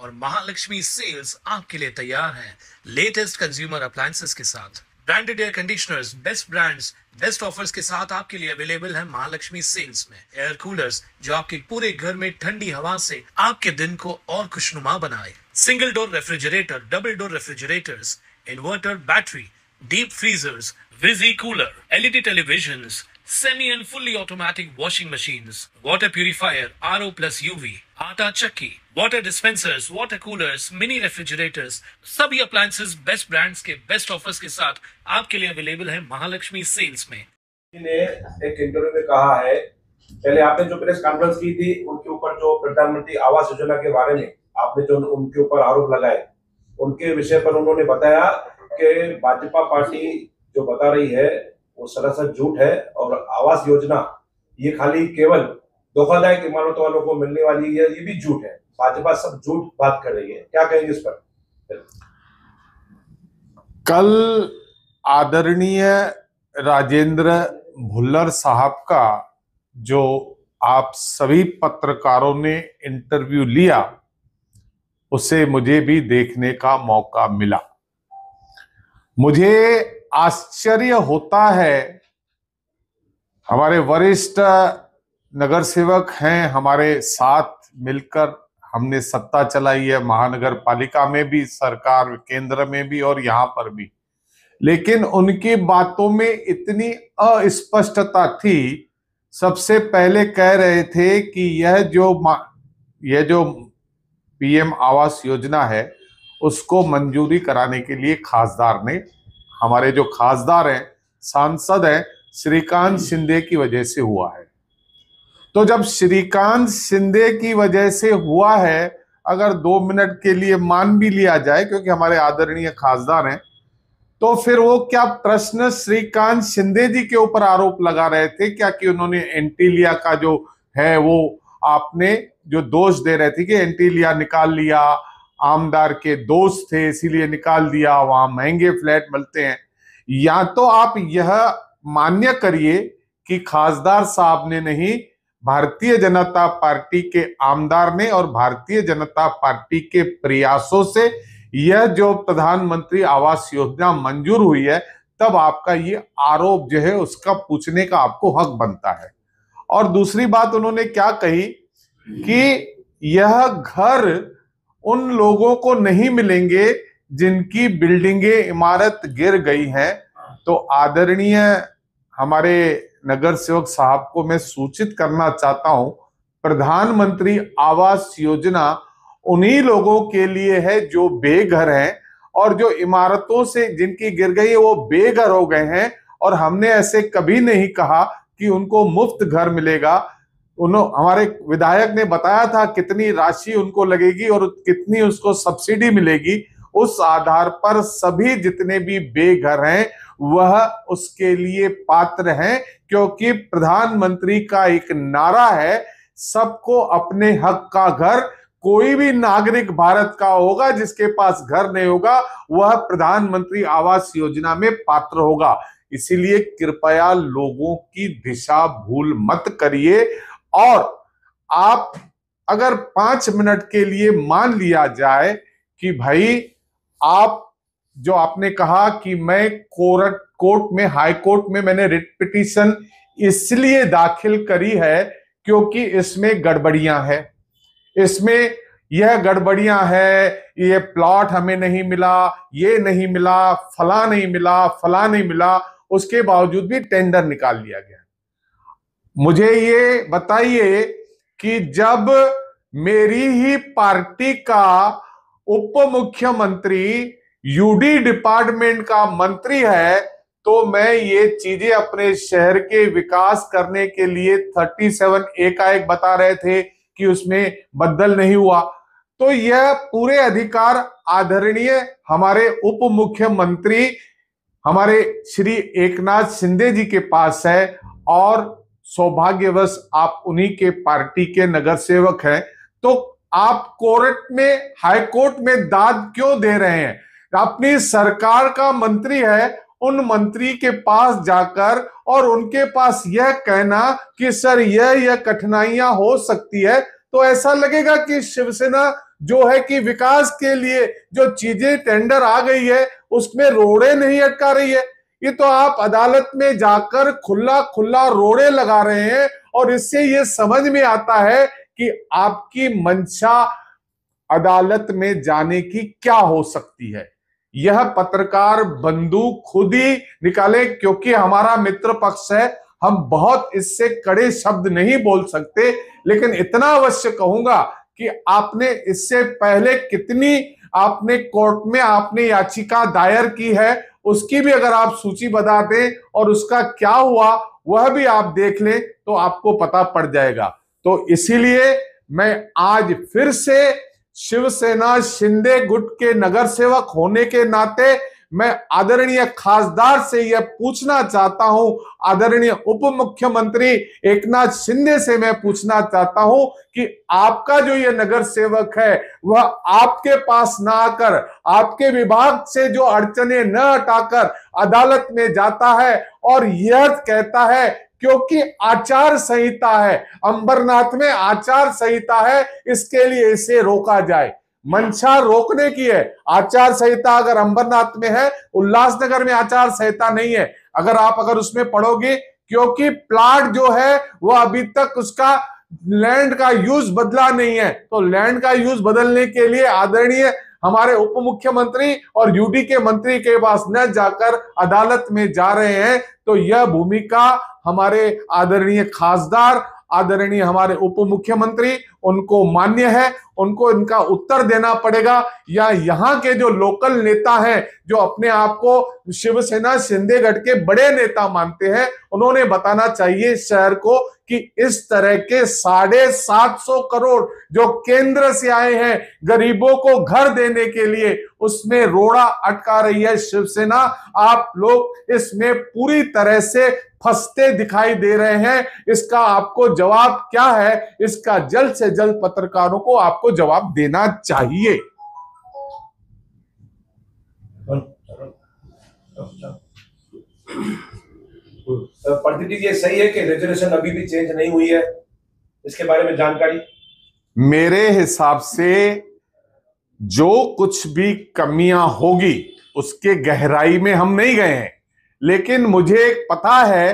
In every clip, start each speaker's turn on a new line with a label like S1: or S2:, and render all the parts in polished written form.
S1: और महालक्ष्मी सेल्स आपके लिए तैयार है लेटेस्ट कंज्यूमर अप्लायंसेस के साथ। Branded air conditioners, best brands, best offers के साथ आपके लिए अवेलेबल है महालक्ष्मी सेल्स में। एयर कूलर्स जो आपके पूरे घर में ठंडी हवा से आपके दिन को और खुशनुमा बनाए। Single door refrigerator, double door refrigerators, inverter battery, deep freezers, visi cooler, LED televisions, semi and fully automatic washing machines, water purifier, RO plus UV, आटा चक्की, water dispensers, water coolers, mini refrigerators, सभी appliances best brands के best offers के साथ आपके लिए available है Mahalakshmi sales में।
S2: ने एक इंटरव्यू में कहा है, पहले आपने जो प्रेस कॉन्फ्रेंस की थी उनके ऊपर जो प्रधानमंत्री आवास योजना के बारे में आपने जो उनके ऊपर आरोप लगाए, उनके विषय पर उन्होंने बताया कि भाजपा पार्टी जो बता रही है वो सरासर झूठ है और आवास योजना ये खाली केवल धोखादायक इमारतों वालों को मिलने वाली है, ये भी झूठ है। भाजपा सब झूठ बात कर रही है, क्या कहेंगे इस पर?
S3: कल आदरणीय राजेंद्र भुल्लर साहब का जो आप सभी पत्रकारों ने इंटरव्यू लिया, उसे मुझे भी देखने का मौका मिला। मुझे आश्चर्य होता है, हमारे वरिष्ठ नगर सेवक हैं, हमारे साथ मिलकर हमने सत्ता चलाई है महानगर पालिका में भी, सरकार केंद्र में भी और यहाँ पर भी, लेकिन उनकी बातों में इतनी अस्पष्टता थी। सबसे पहले कह रहे थे कि यह जो पीएम आवास योजना है उसको मंजूरी कराने के लिए खासदार ने, हमारे जो खासदार हैं, सांसद हैं, श्रीकांत शिंदे की वजह से हुआ है। तो जब श्रीकांत शिंदे की वजह से हुआ है, अगर 2 मिनट के लिए मान भी लिया जाए क्योंकि हमारे आदरणीय खासदार हैं, तो फिर वो क्या प्रश्न श्रीकांत शिंदे जी के ऊपर आरोप लगा रहे थे क्या कि उन्होंने एंटीलिया का जो है वो आपने जो दोष दे रहे थे कि एंटीलिया निकाल लिया, आमदार के दोस्त थे इसीलिए निकाल दिया, वहां महंगे फ्लैट मिलते हैं। या तो आप यह मान्य करिए कि खासदार साहब ने नहीं, भारतीय जनता पार्टी के आमदार ने और भारतीय जनता पार्टी के प्रयासों से यह जो प्रधानमंत्री आवास योजना मंजूर हुई है, तब आपका ये आरोप जो है उसका पूछने का आपको हक बनता है। और दूसरी बात उन्होंने क्या कही कि यह घर उन लोगों को नहीं मिलेंगे जिनकी बिल्डिंगें, इमारत गिर गई हैं। तो आदरणीय हमारे नगर सेवक साहब को मैं सूचित करना चाहता हूं, प्रधानमंत्री आवास योजना उन्हीं लोगों के लिए है जो बेघर हैं और जो इमारतों से जिनकी गिर गई है वो बेघर हो गए हैं। और हमने ऐसे कभी नहीं कहा कि उनको मुफ्त घर मिलेगा। हमारे विधायक ने बताया था कितनी राशि उनको लगेगी और कितनी उसको सब्सिडी मिलेगी। उस आधार पर सभी जितने भी बेघर हैं वह उसके लिए पात्र हैं, क्योंकि प्रधानमंत्री का एक नारा है, सबको अपने हक का घर। कोई भी नागरिक भारत का होगा जिसके पास घर नहीं होगा वह प्रधानमंत्री आवास योजना में पात्र होगा। इसीलिए कृपया लोगों की दिशा भूल मत करिए। और आप अगर 5 मिनट के लिए मान लिया जाए कि भाई आप जो आपने कहा कि मैं कोर्ट में, हाई कोर्ट में मैंने रिट पिटीशन इसलिए दाखिल करी है क्योंकि इसमें गड़बड़ियां हैं, इसमें यह गड़बड़ियां है, ये प्लॉट हमें नहीं मिला, ये नहीं मिला, फला नहीं मिला, फला नहीं मिला, उसके बावजूद भी टेंडर निकाल लिया गया। मुझे ये बताइए कि जब मेरी ही पार्टी का उप मुख्यमंत्री यूडी डिपार्टमेंट का मंत्री है, तो मैं ये चीजें अपने शहर के विकास करने के लिए 37 एकाएक बता रहे थे कि उसमें बदल नहीं हुआ। तो यह पूरे अधिकार आदरणीय हमारे उप मुख्यमंत्री हमारे श्री एकनाथ शिंदे जी के पास है और सौभाग्यवश आप उन्हीं के पार्टी के नगर सेवक हैं। तो आप कोर्ट में, हाई कोर्ट में दाद क्यों दे रहे हैं? अपनी सरकार का मंत्री है, उन मंत्री के पास जाकर और उनके पास यह कहना कि सर यह कठिनाइयां हो सकती है, तो ऐसा लगेगा कि शिवसेना जो है कि विकास के लिए जो चीजें टेंडर आ गई है उसमें रोड़े नहीं अटका रही है। ये तो आप अदालत में जाकर खुला खुला रोड़े लगा रहे हैं और इससे ये समझ में आता है कि आपकी मंशा अदालत में जाने की क्या हो सकती है। यह पत्रकार बंदूक खुद ही निकाले, क्योंकि हमारा मित्र पक्ष है, हम बहुत इससे कड़े शब्द नहीं बोल सकते, लेकिन इतना अवश्य कहूंगा कि आपने इससे पहले कितनी आपने कोर्ट में आपने याचिका दायर की है उसकी भी अगर आप सूची बता दें और उसका क्या हुआ वह भी आप देख लें तो आपको पता पड़ जाएगा। तो इसीलिए मैं आज फिर से शिवसेना शिंदे गुट के नगर सेवक होने के नाते मैं आदरणीय खासदार से यह पूछना चाहता हूं, आदरणीय उप मुख्यमंत्री एकनाथ शिंदे से मैं पूछना चाहता हूं कि आपका जो ये नगर सेवक है वह आपके पास ना आकर आपके विभाग से जो अड़चने न हटाकर अदालत में जाता है और यह कहता है क्योंकि आचार संहिता है, अंबरनाथ में आचार संहिता है, इसके लिए इसे रोका जाए। मंशा रोकने की है। आचार संहिता अगर अंबरनाथ में है, उल्लासनगर में आचार संहिता नहीं है। अगर उसमें पढ़ोगे, क्योंकि प्लाट जो है वह अभी तक उसका लैंड का यूज बदला नहीं है, तो लैंड का यूज बदलने के लिए आदरणीय हमारे उप मुख्यमंत्री और यूडी के मंत्री के पास न जाकर अदालत में जा रहे हैं। तो यह भूमिका हमारे आदरणीय खासदार, आदरणीय हमारे उप मुख्यमंत्री, उनको मान्य है, उनको इनका उत्तर देना पड़ेगा। या यहाँ के जो लोकल नेता हैं जो अपने आप को शिवसेना शिंदेगढ़ के बड़े नेता मानते हैं, उन्होंने बताना चाहिए शहर को कि इस तरह के 750 करोड़ जो केंद्र से आए हैं गरीबों को घर देने के लिए, उसमें रोड़ा अटका रही है शिवसेना। आप लोग इसमें पूरी तरह से फंसते दिखाई दे रहे हैं। इसका आपको जवाब क्या है, इसका जल्द से जल्द पत्रकारों को आपको जवाब देना चाहिए।
S2: पंडित जी, ये सही है कि रेजोल्यूशन अभी भी चेंज नहीं हुई है? इसके बारे में जानकारी।
S3: मेरे हिसाब से जो कुछ भी कमियां होगी उसके गहराई में हम नहीं गए हैं, लेकिन मुझे पता है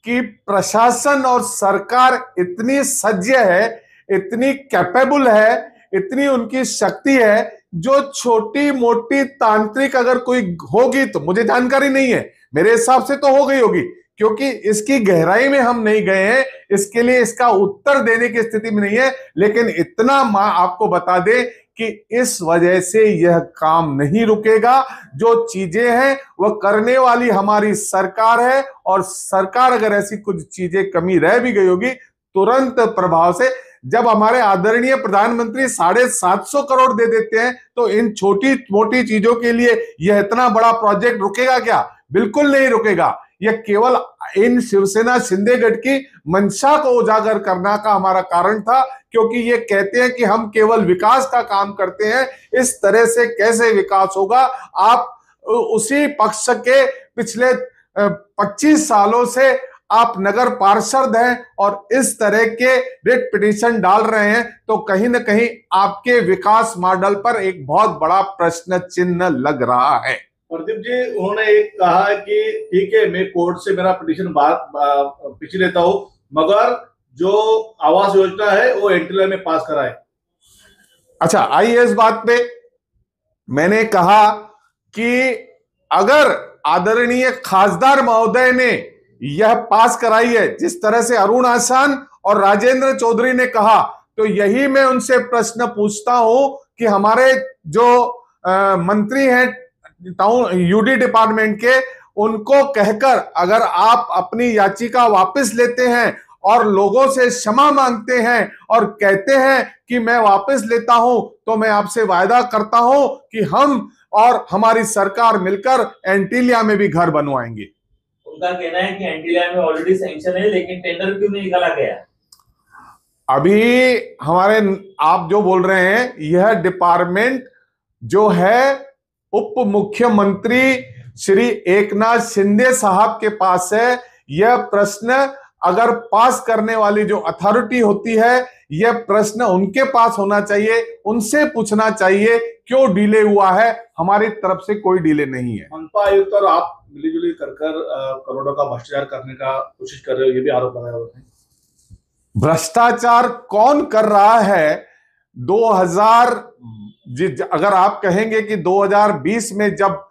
S3: कि प्रशासन और सरकार इतनी सज्ज है, इतनी कैपेबल है, इतनी उनकी शक्ति है, जो छोटी मोटी तांत्रिक अगर कोई होगी तो मुझे जानकारी नहीं है, मेरे हिसाब से तो हो गई होगी, क्योंकि इसकी गहराई में हम नहीं गए हैं, इसके लिए इसका उत्तर देने की स्थिति में नहीं है। लेकिन इतना आपको बता दे कि इस वजह से यह काम नहीं रुकेगा। जो चीजें हैं वह करने वाली हमारी सरकार है, और सरकार अगर ऐसी कुछ चीजें कमी रह भी गई होगी तुरंत प्रभाव से, जब हमारे आदरणीय प्रधानमंत्री 750 करोड़ दे देते हैं तो इन छोटी मोटी चीजों के लिए यह इतना बड़ा प्रोजेक्ट रुकेगा क्या? बिल्कुल नहीं रुकेगा। यह केवल इन शिवसेना शिंदेगढ़ की मंशा को उजागर करना का हमारा कारण था, क्योंकि ये कहते हैं कि हम केवल विकास का काम करते हैं। इस तरह से कैसे विकास होगा? आप उसी पक्ष के पिछले 25 सालों से आप नगर पार्षद हैं और इस तरह के रिट पिटीशन डाल रहे हैं, तो कहीं ना कहीं आपके विकास मॉडल पर एक बहुत बड़ा प्रश्न चिन्ह लग रहा है।
S4: प्रदीप जी, उन्होंने एक कहा कि ठीक है, मैं कोर्ट से मेरा पिटीशन पीछे लेता हूं, मगर जो आवास योजना है वो एंटीला में पास कराए।
S3: अच्छा, आइए इस बात पे मैंने कहा कि अगर आदरणीय खासदार महोदय ने यह पास कराई है जिस तरह से अरुण आसान और राजेंद्र चौधरी ने कहा, तो यही मैं उनसे प्रश्न पूछता हूं कि हमारे जो मंत्री हैं टाउन यूडी डिपार्टमेंट के, उनको कहकर अगर आप अपनी याचिका वापस लेते हैं और लोगों से क्षमा मांगते हैं और कहते हैं कि मैं वापस लेता हूं, तो मैं आपसे वायदा करता हूं कि हम और हमारी सरकार मिलकर एंटीलिया में भी घर बनवाएंगे।
S5: उनका कहना है कि एंटीलिया में ऑलरेडी सैंक्शन है, लेकिन टेंडर क्यों नहीं निकाला गया?
S3: अभी हमारे आप जो बोल रहे हैं, यह डिपार्टमेंट जो है उप मुख्यमंत्री श्री एकनाथ शिंदे साहब के पास है। यह प्रश्न अगर पास करने वाली जो अथॉरिटी होती है, यह प्रश्न उनके पास होना चाहिए, उनसे पूछना चाहिए क्यों डिले हुआ है। हमारी तरफ से कोई डिले नहीं है।
S4: मनपा आयुक्त और आप मिलीजुली कर करोड़ों का भ्रष्टाचार करने का कोशिश कर रहे हो, ये भी आरोप लगाया हुआ है।
S3: भ्रष्टाचार कौन कर रहा है? 2000 अगर आप कहेंगे कि 2020 में जब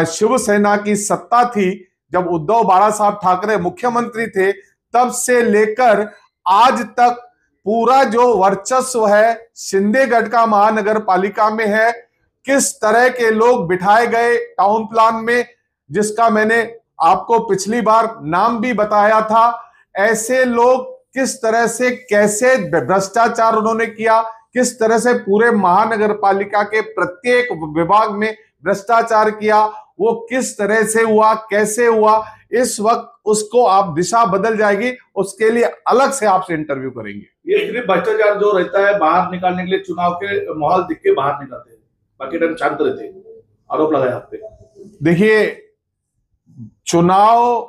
S3: शिवसेना की सत्ता थी, जब उद्धव बाला साहब ठाकरे मुख्यमंत्री थे, तब से लेकर आज तक पूरा जो वर्चस्व है शिंदेगढ़ का महानगर पालिका में है। किस तरह के लोग बिठाए गए टाउन प्लान में, जिसका मैंने आपको पिछली बार नाम भी बताया था। ऐसे लोग किस तरह से, कैसे भ्रष्टाचार उन्होंने किया, किस तरह से पूरे महानगर पालिका के प्रत्येक विभाग में भ्रष्टाचार किया, वो किस तरह से हुआ, कैसे हुआ, इस वक्त उसको आप दिशा बदल जाएगी, उसके लिए अलग से आपसे इंटरव्यू करेंगे।
S4: ये सिर्फ भ्रष्टाचार जो रहता है बाहर निकालने के लिए चुनाव के माहौल दिख के बाहर निकालते हैं, बाकी टाइम शांत रहते हैं, आरोप लगाया आप पे।
S3: देखिए, चुनाव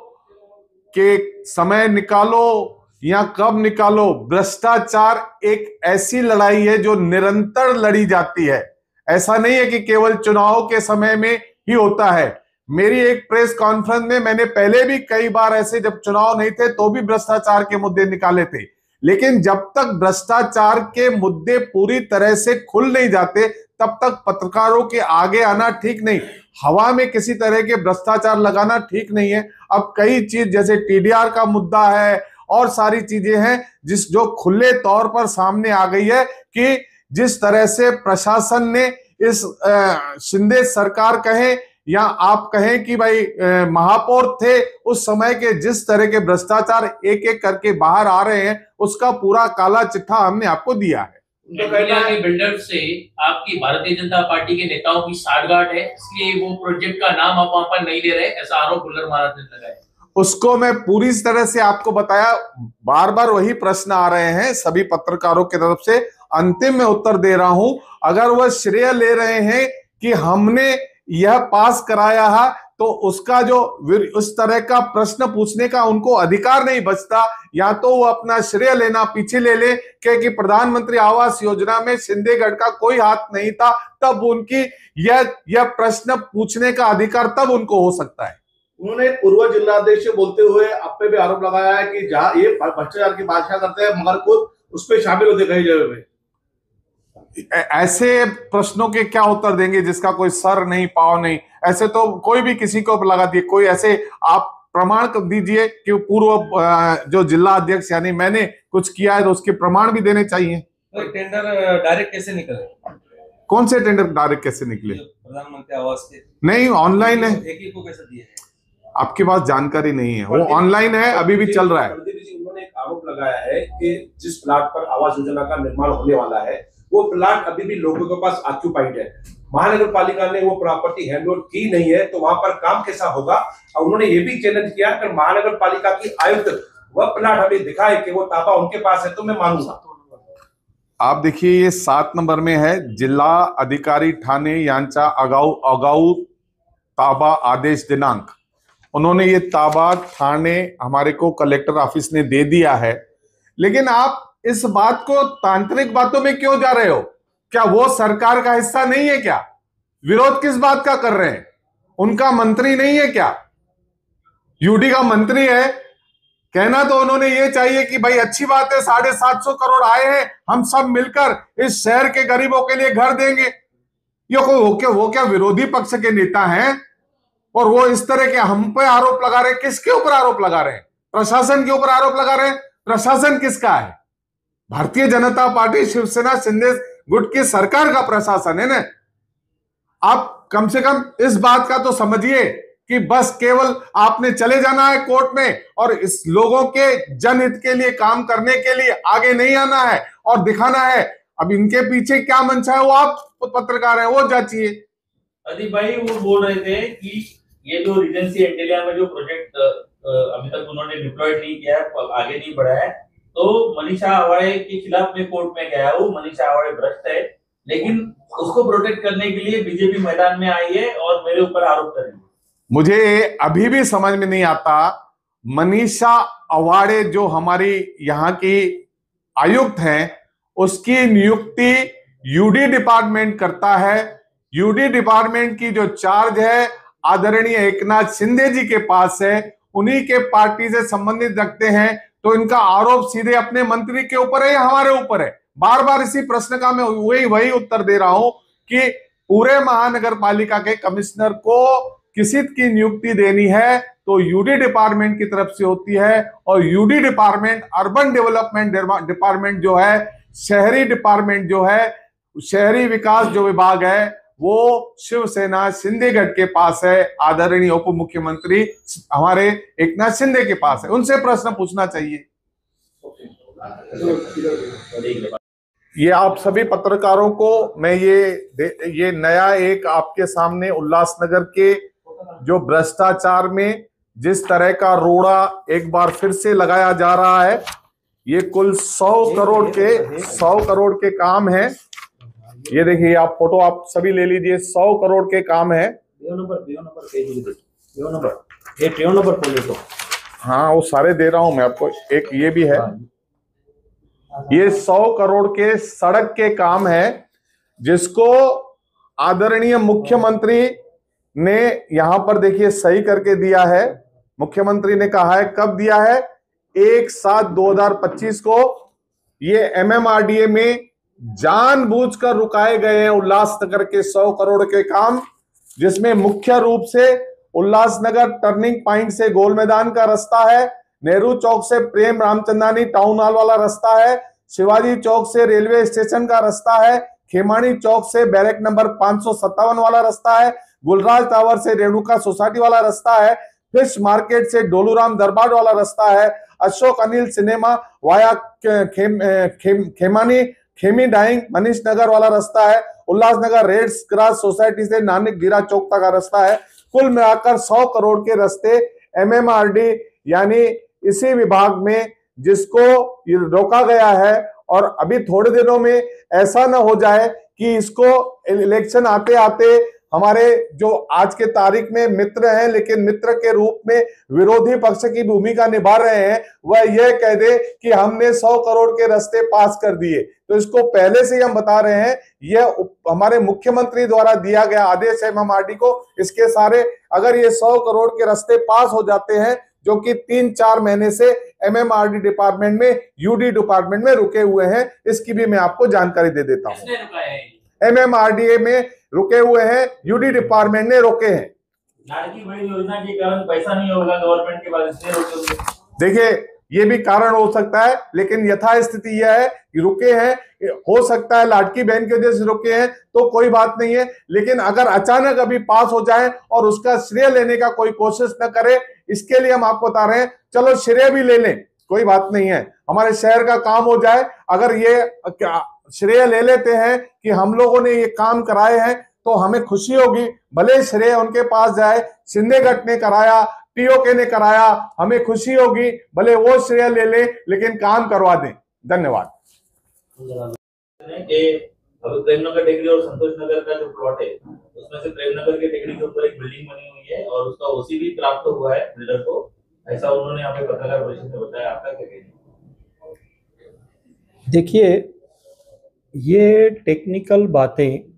S3: के समय निकालो या कब निकालो, भ्रष्टाचार एक ऐसी लड़ाई है जो निरंतर लड़ी जाती है। ऐसा नहीं है कि केवल चुनाव के समय में ही होता है। मेरी एक प्रेस कॉन्फ्रेंस में मैंने पहले भी कई बार ऐसे, जब चुनाव नहीं थे तो भी भ्रष्टाचार के मुद्दे निकाले थे, लेकिन जब तक भ्रष्टाचार के मुद्दे पूरी तरह से खुल नहीं जाते तब तक पत्रकारों के आगे आना ठीक नहीं, हवा में किसी तरह के भ्रष्टाचार लगाना ठीक नहीं है। अब कई चीज जैसे टीडीआर का मुद्दा है और सारी चीजें हैं जो खुले तौर पर सामने आ गई है कि जिस तरह से प्रशासन ने इस शिंदे सरकार कहें या आप कहें कि भाई महापौर थे उस समय के, जिस तरह के भ्रष्टाचार एक एक करके बाहर आ रहे हैं, उसका पूरा काला चिट्ठा हमने आपको दिया है।
S5: एंटीलिया के बिल्डर से आपकी भारतीय जनता पार्टी के नेताओं की साठगांठ है, इसलिए वो प्रोजेक्ट का नाम आप वहां पर नहीं ले रहे, ऐसा आरोप भुल्लर महाराज ने लगाया।
S3: उसको मैं पूरी तरह से आपको बताया, बार बार वही प्रश्न आ रहे हैं सभी पत्रकारों की तरफ से, अंतिम में उत्तर दे रहा हूं। अगर वह श्रेय ले रहे हैं कि हमने यह पास कराया है, तो उसका जो उस तरह का प्रश्न पूछने का उनको अधिकार नहीं बचता। या तो वो अपना श्रेय लेना पीछे ले ले कि प्रधानमंत्री आवास योजना में शिंदेगढ़ का कोई हाथ नहीं था, तब उनकी यह प्रश्न पूछने का अधिकार तब उनको हो सकता है।
S4: उन्होंने पूर्व जिलाध्यक्ष बोलते हुए आप पे भी आरोप लगाया है कि जहां ये भ्रष्टाचार की बादशाह करते हैं मगर खुद उस पर शामिल होते कई जगह पे।
S3: ऐसे प्रश्नों के क्या उत्तर देंगे जिसका कोई सर नहीं पाव नहीं? ऐसे तो कोई भी किसी को लगा दिए, कोई ऐसे आप प्रमाण कर दीजिए कि पूर्व जो जिला अध्यक्ष यानी मैंने कुछ किया है तो उसके प्रमाण भी देने चाहिए।
S6: तो टेंडर डायरेक्ट कैसे निकले?
S3: कौन से टेंडर डायरेक्ट कैसे निकले?
S6: प्रधानमंत्री आवास के
S3: नहीं, ऑनलाइन है।
S6: एक ही को कैसे दिए?
S3: आपके पास जानकारी नहीं है, वो ऑनलाइन है, अभी भी चल रहा है।
S2: उन्होंने एक आरोप लगाया है कि जिस प्लाट पर आवास योजना का निर्माण होने वाला है वो प्लाट अभी भी लोगों के पास ऑक्यूपाइड है। महानगर पालिका ने वो प्रॉपर्टी हैंडओवर की नहीं है, तो वहां पर काम कैसा होगा? और उन्होंने ये भी चैलेंज किया कि महानगर पालिका की आयुक्त वह प्लाट हमें दिखाए कि वो ताबा उनके पास है तो मैं मानूंगा।
S3: आप देखिए, ये 7 नंबर में है, जिला अधिकारी ठाणे यांचा अगाऊ ताबा आदेश दिनांक। उन्होंने ये ताबा ठाणे हमारे को कलेक्टर ऑफिस ने दे दिया है, लेकिन आप इस बात को तांत्रिक बातों में क्यों जा रहे हो? क्या वो सरकार का हिस्सा नहीं है क्या? विरोध किस बात का कर रहे हैं? उनका मंत्री नहीं है क्या? यूडी का मंत्री है। कहना तो उन्होंने ये चाहिए कि भाई अच्छी बात है, 750 करोड़ आए हैं, हम सब मिलकर इस शहर के गरीबों के लिए घर देंगे। वो क्या विरोधी पक्ष के नेता हैं? और वो इस तरह के हम पे आरोप लगा रहे हैं। किसके ऊपर आरोप लगा रहे हैं? प्रशासन के ऊपर आरोप लगा रहे हैं। प्रशासन किसका है? भारतीय जनता पार्टी शिवसेना शिंदे गुट की सरकार का प्रशासन है ना। आप कम से कम इस बात का तो समझिए कि बस केवल आपने चले जाना है कोर्ट में और इस लोगों के जनहित के लिए काम करने के लिए आगे नहीं आना है और दिखाना है। अब इनके पीछे क्या मंशा है वो आप पत्रकार है, वो जांचिए।
S5: अदीप भाई वो बोल रहे थे कि ये जो रीजेंसी एंटीलिया में जो प्रोजेक्ट अभी तक उन्होंने डिप्लॉयड नहीं किया है, आगे नहीं बढ़ा है, तो मनीषा आवाड़े के खिलाफ में कोर्ट में गया हूँ। मनीषा आवाड़े भ्रष्ट है, लेकिन उसको प्रोटेक्ट करने के लिए बीजेपी मैदान में आई है और मेरे ऊपर आरोप करेंगे।
S3: मुझे अभी भी समझ में नहीं आता मनीषा अवाड़े जो हमारी यहाँ की आयुक्त हैं, उसकी नियुक्ति यूडी डिपार्टमेंट करता है। यूडी डिपार्टमेंट की जो चार्ज है आदरणीय एकनाथ शिंदे जी के पास है, उन्हीं के पार्टी से संबंधित रखते हैं, तो इनका आरोप सीधे अपने मंत्री के ऊपर है या हमारे ऊपर है? बार बार इसी प्रश्न का मैं वही उत्तर दे रहा हूं कि पूरे महानगर पालिका के कमिश्नर को किसी की नियुक्ति देनी है तो यूडी डिपार्टमेंट की तरफ से होती है, और UD department urban development department जो है, शहरी डिपार्टमेंट जो है, शहरी विकास जो विभाग है वो शिवसेना शिंदेगढ़ के पास है, आदरणीय उप मुख्यमंत्री हमारे एकनाथ शिंदे के पास है, उनसे प्रश्न पूछना चाहिए। ये आप सभी पत्रकारों को मैं ये नया एक आपके सामने उल्लासनगर के जो भ्रष्टाचार में जिस तरह का रोड़ा एक बार फिर से लगाया जा रहा है, ये कुल 100 करोड़ के काम है। ये देखिए, आप फोटो आप सभी ले लीजिए, 100 करोड़ के काम है। हाँ, वो सारे दे रहा हूं मैं आपको, एक ये भी है। ये 100 करोड़ के सड़क के काम है, जिसको आदरणीय मुख्यमंत्री ने यहां पर देखिए सही करके दिया है। मुख्यमंत्री ने कहा है, कब दिया है? 1/7/2025 को। ये एमएमआरडीए में जानबूझकर रुकाए गए हैं उल्लासनगर के 100 करोड़ के काम, जिसमें मुख्य रूप से उल्लासनगर टर्निंग पॉइंट से गोल मैदान का रास्ता है, नेहरू चौक से प्रेम रामचंदानी टाउन हॉल वाला रास्ता है, शिवाजी चौक से रेलवे स्टेशन का रास्ता है, खेमानी चौक से बैरक नंबर 557 वाला रास्ता है, गुलराज टावर से रेणुका सोसाइटी वाला रास्ता है, फिश मार्केट से डोलूराम दरबार वाला रास्ता है, Ashok Anil cinema via Khemi dyeing Manish Nagar वाला रास्ता है, उल्लासनगर रेड क्रॉस सोसाइटी से नानक गिरा चौक तक का रास्ता है। कुल मिलाकर 100 करोड़ के रास्ते एमएमआरडी यानी इसी विभाग में जिसको रोका गया है, और अभी थोड़े दिनों में ऐसा ना हो जाए कि इसको इलेक्शन आते आते हमारे जो आज के तारीख में मित्र हैं लेकिन मित्र के रूप में विरोधी पक्ष की भूमिका निभा रहे हैं, वह यह कह दे कि हमने 100 करोड़ के रास्ते पास कर दिए। तो इसको पहले से ही हम बता रहे हैं, यह हमारे मुख्यमंत्री द्वारा दिया गया आदेश है एमएमआरडी को। इसके सारे अगर ये 100 करोड़ के रास्ते पास हो जाते हैं, जो कि 3-4 महीने से एमएमआरडी डिपार्टमेंट में यूडी डिपार्टमेंट में रुके हुए हैं, इसकी भी मैं आपको जानकारी दे देता हूं। एमएमआरडीए में रुके हुए हैं, यूडी डिपार्टमेंट ने रोके हैं।
S5: लाड़की बहन योजना के कारण पैसा नहीं होगा गवर्नमेंट के पास, इसलिए रोके हुए।
S3: देखिए, ये भी कारण हो सकता है, लेकिन यथा स्थिति यह है कि रुके हैं। हो सकता है लाड़की बहन की वजह से रुके हैं, तो कोई बात नहीं है, लेकिन अगर अचानक अभी पास हो जाए और उसका श्रेय लेने का कोई कोशिश न करे, इसके लिए हम आपको बता रहे हैं, चलो श्रेय भी ले लें, कोई बात नहीं है, हमारे शहर का काम हो जाए। अगर ये श्रेय ले लेते हैं कि हम लोगों ने ये काम कराए हैं, तो हमें खुशी होगी। भले श्रेय उनके पास जाए, शिंदेगढ़ ने कराया, टीओके ने कराया, हमें खुशी होगी, भले वो श्रेय ले ले, लेकिन काम करवा दें। धन्यवाद।
S5: प्रेमनगर टेकरी और संतोष नगर का जो प्लॉट है, उसमें से प्रेमनगर के टेकरी के ऊपर एक बिल्डिंग बनी हुई है और उसका ओसी भी प्राप्त हुआ है बिल्डर को, ऐसा उन्होंने यहाँ पे पत्रकार परिषद में बताया। आपका क्या कहना है?
S7: देखिए, ये टेक्निकल बातें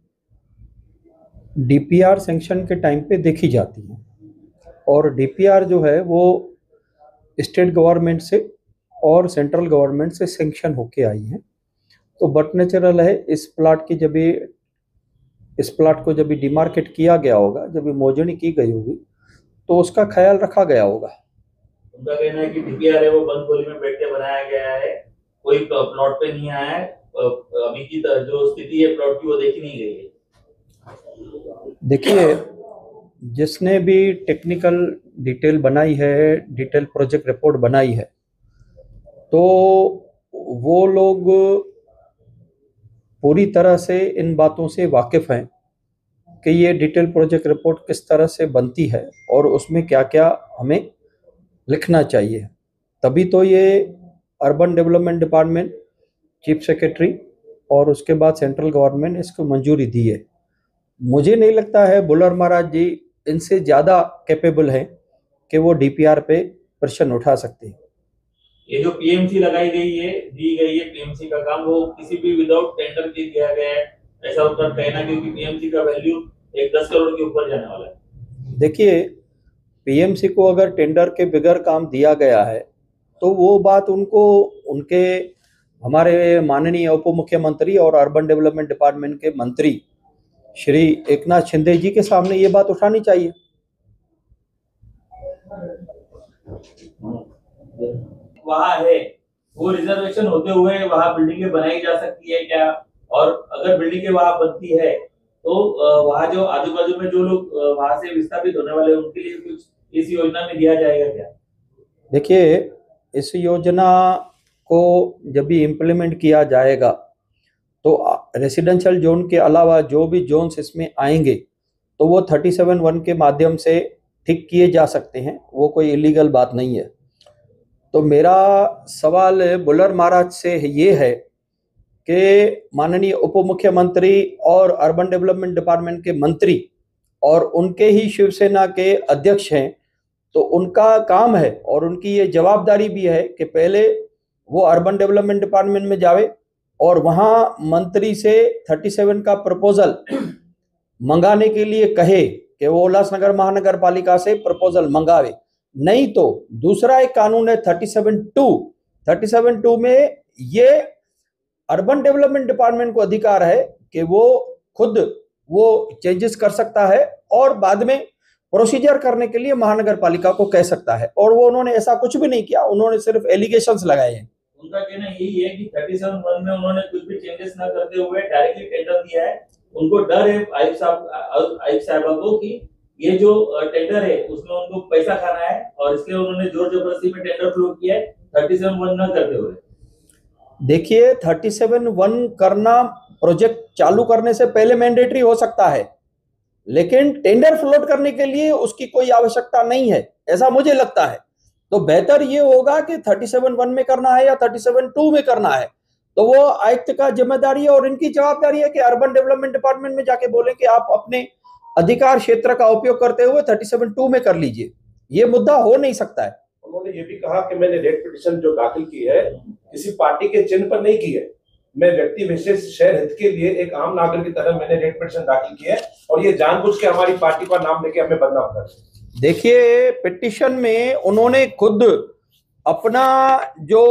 S7: डीपीआर सैंक्शन के टाइम पे देखी जाती हैं, और डीपीआर जो है वो स्टेट गवर्नमेंट से और सेंट्रल गवर्नमेंट से सैंक्शन होके आई है। तो बट नेचुरल है, इस प्लाट को जब डिमार्केट किया गया होगा, जब मोजणी की गई होगी, तो उसका ख्याल रखा गया होगा।
S5: उनका कहना है कि डीपीआर है वो बंद गोली में बैठ के बनाया गया है, कोई प्लॉट पे नहीं आया है, अभी की जो स्थिति है प्लॉट की वो देखी नहीं गई है।
S7: देखिए, जिसने भी टेक्निकल डिटेल बनाई है, डिटेल प्रोजेक्ट रिपोर्ट बनाई है, तो वो लोग पूरी तरह से इन बातों से वाकिफ हैं कि ये डिटेल प्रोजेक्ट रिपोर्ट किस तरह से बनती है और उसमें क्या क्या हमें लिखना चाहिए। तभी तो ये urban development department, chief secretary और उसके बाद सेंट्रल गवर्नमेंट इसको मंजूरी दी है। मुझे नहीं लगता है बुलर महाराज जी इनसे ज़्यादा कैपेबल हैं कि वो डीपीआर पे प्रश्न उठा सकते हैं।
S5: ये जो पीएमसी लगाई गई है, दी गई है पीएमसी का काम, वो किसी भी विदाउट टेंडर के दिया गया है, ऐसा उनका कहना, क्योंकि पीएमसी का वैल्यू 10 करोड़ के ऊपर जाने वाला है।
S7: देखिए, पीएमसी को अगर टेंडर के बगैर काम दिया गया है तो वो बात उनको उनके हमारे माननीय उप मुख्यमंत्री और अर्बन डेवलपमेंट डिपार्टमेंट के मंत्री श्री एकनाथ शिंदे जी के सामने ये बात उठानी चाहिए।
S5: वहाँ है, वो रिजर्वेशन होते हुए वहाँ बिल्डिंगें बनाई जा सकती है क्या? और अगर बिल्डिंगें वहाँ बनती है तो वहाँ जो आजू बाजू में जो लोग वहाँ से विस्थापित होने वाले हैं उनके लिए कुछ इस योजना में दिया जाएगा क्या?
S7: देखिए, इस योजना को जब भी इम्प्लीमेंट किया जाएगा तो रेसिडेंशियल जोन के अलावा जो भी जोन्स इसमें आएंगे तो वो 37(1) के माध्यम से ठीक किए जा सकते हैं, वो कोई इलीगल बात नहीं है। तो मेरा सवाल बुल्लर महाराज से ये है कि माननीय उप मुख्यमंत्री और अर्बन डेवलपमेंट डिपार्टमेंट के मंत्री और उनके ही शिवसेना के अध्यक्ष हैं, तो उनका काम है और उनकी ये जवाबदारी भी है कि पहले वो अर्बन डेवलपमेंट डिपार्टमेंट में जावे और वहाँ मंत्री से 37 का प्रपोजल मंगाने के लिए कहे कि वो उल्लासनगर महानगर पालिका से प्रपोजल मंगावे। नहीं तो दूसरा एक कानून है 37(2) में ये अर्बन डेवलपमेंट डिपार्टमेंट को अधिकार है कि वो खुद वो चेंजेस कर सकता है और बाद में प्रोसीजर करने के लिए महानगर पालिका को कह सकता है, और वो उन्होंने ऐसा कुछ भी नहीं किया, उन्होंने सिर्फ एलिगेशंस लगाए हैं।
S5: उनका कहना यही है कि 37(1) में उन्होंने कुछ भी चेंजेस ना करते हुए डायरेक्टली टेंडर दिया है। उनको डर है आयुक्त साहब को कि ये जो टेंडर है उसमें उनको पैसा खाना है और इसलिए उन्होंने जोर जबरदस्ती में टेंडर फ्लो किया है 37(1) न करते हुए।
S7: देखिए, 37(1) करना प्रोजेक्ट चालू करने से पहले मैंडेटरी हो सकता है, लेकिन टेंडर फ्लोट करने के लिए उसकी कोई आवश्यकता नहीं है, ऐसा मुझे लगता है। तो बेहतर ये होगा कि 37(1) में करना है या 37(2) में करना है, तो वो आयुक्त का जिम्मेदारी है और इनकी जवाबदारी है कि अर्बन डेवलपमेंट डिपार्टमेंट में जाके बोले कि आप अपने अधिकार क्षेत्र का उपयोग करते हुए 37(2) में कर लीजिए। ये मुद्दा हो नहीं सकता है।
S2: उन्होंने ये भी कहा कि मैंने रेट पिटीशन जो दाखिल की है किसी पार्टी के चिन्ह पर नहीं की है, मैं व्यक्ति विशेष शहर हित के लिए एक आम नागरिक की तरह मैंने रेट पिटीशन दाखिल की है और ये जानबूझ के हमारी पार्टी का नाम लेके हमें बदनाम कर रहे हैं।
S7: देखिए, पिटीशन में उन्होंने खुद अपना जो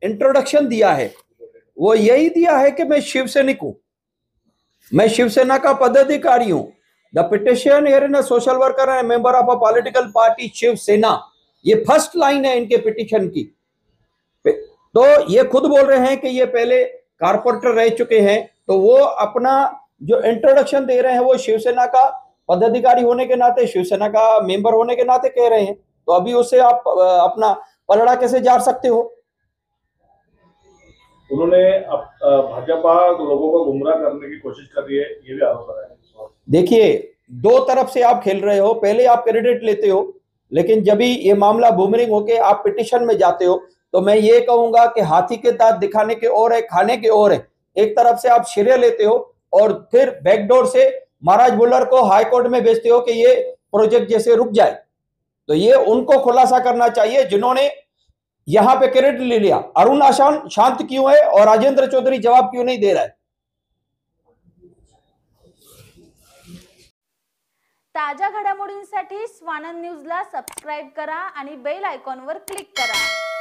S7: इंट्रोडक्शन दिया है वो यही दिया है कि मैं शिवसैनिक हूं, मैं शिवसेना का पदाधिकारी हूं। The petition here in social worker and member of a political party Shivsena, ये फर्स्ट लाइन है इनके पिटिशन की। तो ये खुद बोल रहे हैं कि ये पहले कारपोरेटर रह चुके हैं, तो वो अपना जो इंट्रोडक्शन दे रहे हैं वो शिवसेना का पदाधिकारी होने के नाते, शिवसेना का मेंबर होने के नाते कह रहे हैं। तो अभी उससे आप अपना पलड़ा कैसे जार सकते हो?
S4: उन्होंने भाजपा लोगों को गुमराह करने की कोशिश कर रही है, ये भी आरोप लगाया है।
S7: देखिए, दो तरफ से आप खेल रहे हो, पहले आप क्रेडिट लेते हो, लेकिन जब भी ये मामला बूमरिंग होके आप पिटिशन में जाते हो तो मैं ये कहूंगा कि हाथी के दांत दिखाने के और है, खाने के और है। एक तरफ से आप श्रेय लेते हो और फिर बैकडोर से महाराज बुल्लर को हाई कोर्ट में भेजते हो कि ये प्रोजेक्ट जैसे रुक जाए। तो ये उनको खुलासा करना चाहिए जिन्होंने यहां पे क्रेडिट ले लिया। अरुण आशान शांत क्यों है और राजेंद्र चौधरी जवाब क्यों नहीं दे रहा है?
S8: ताज्या घडामोडींसाठी स्वानंद न्यूजला सबस्क्राइब करा आणि बेल आयकॉनवर क्लिक करा।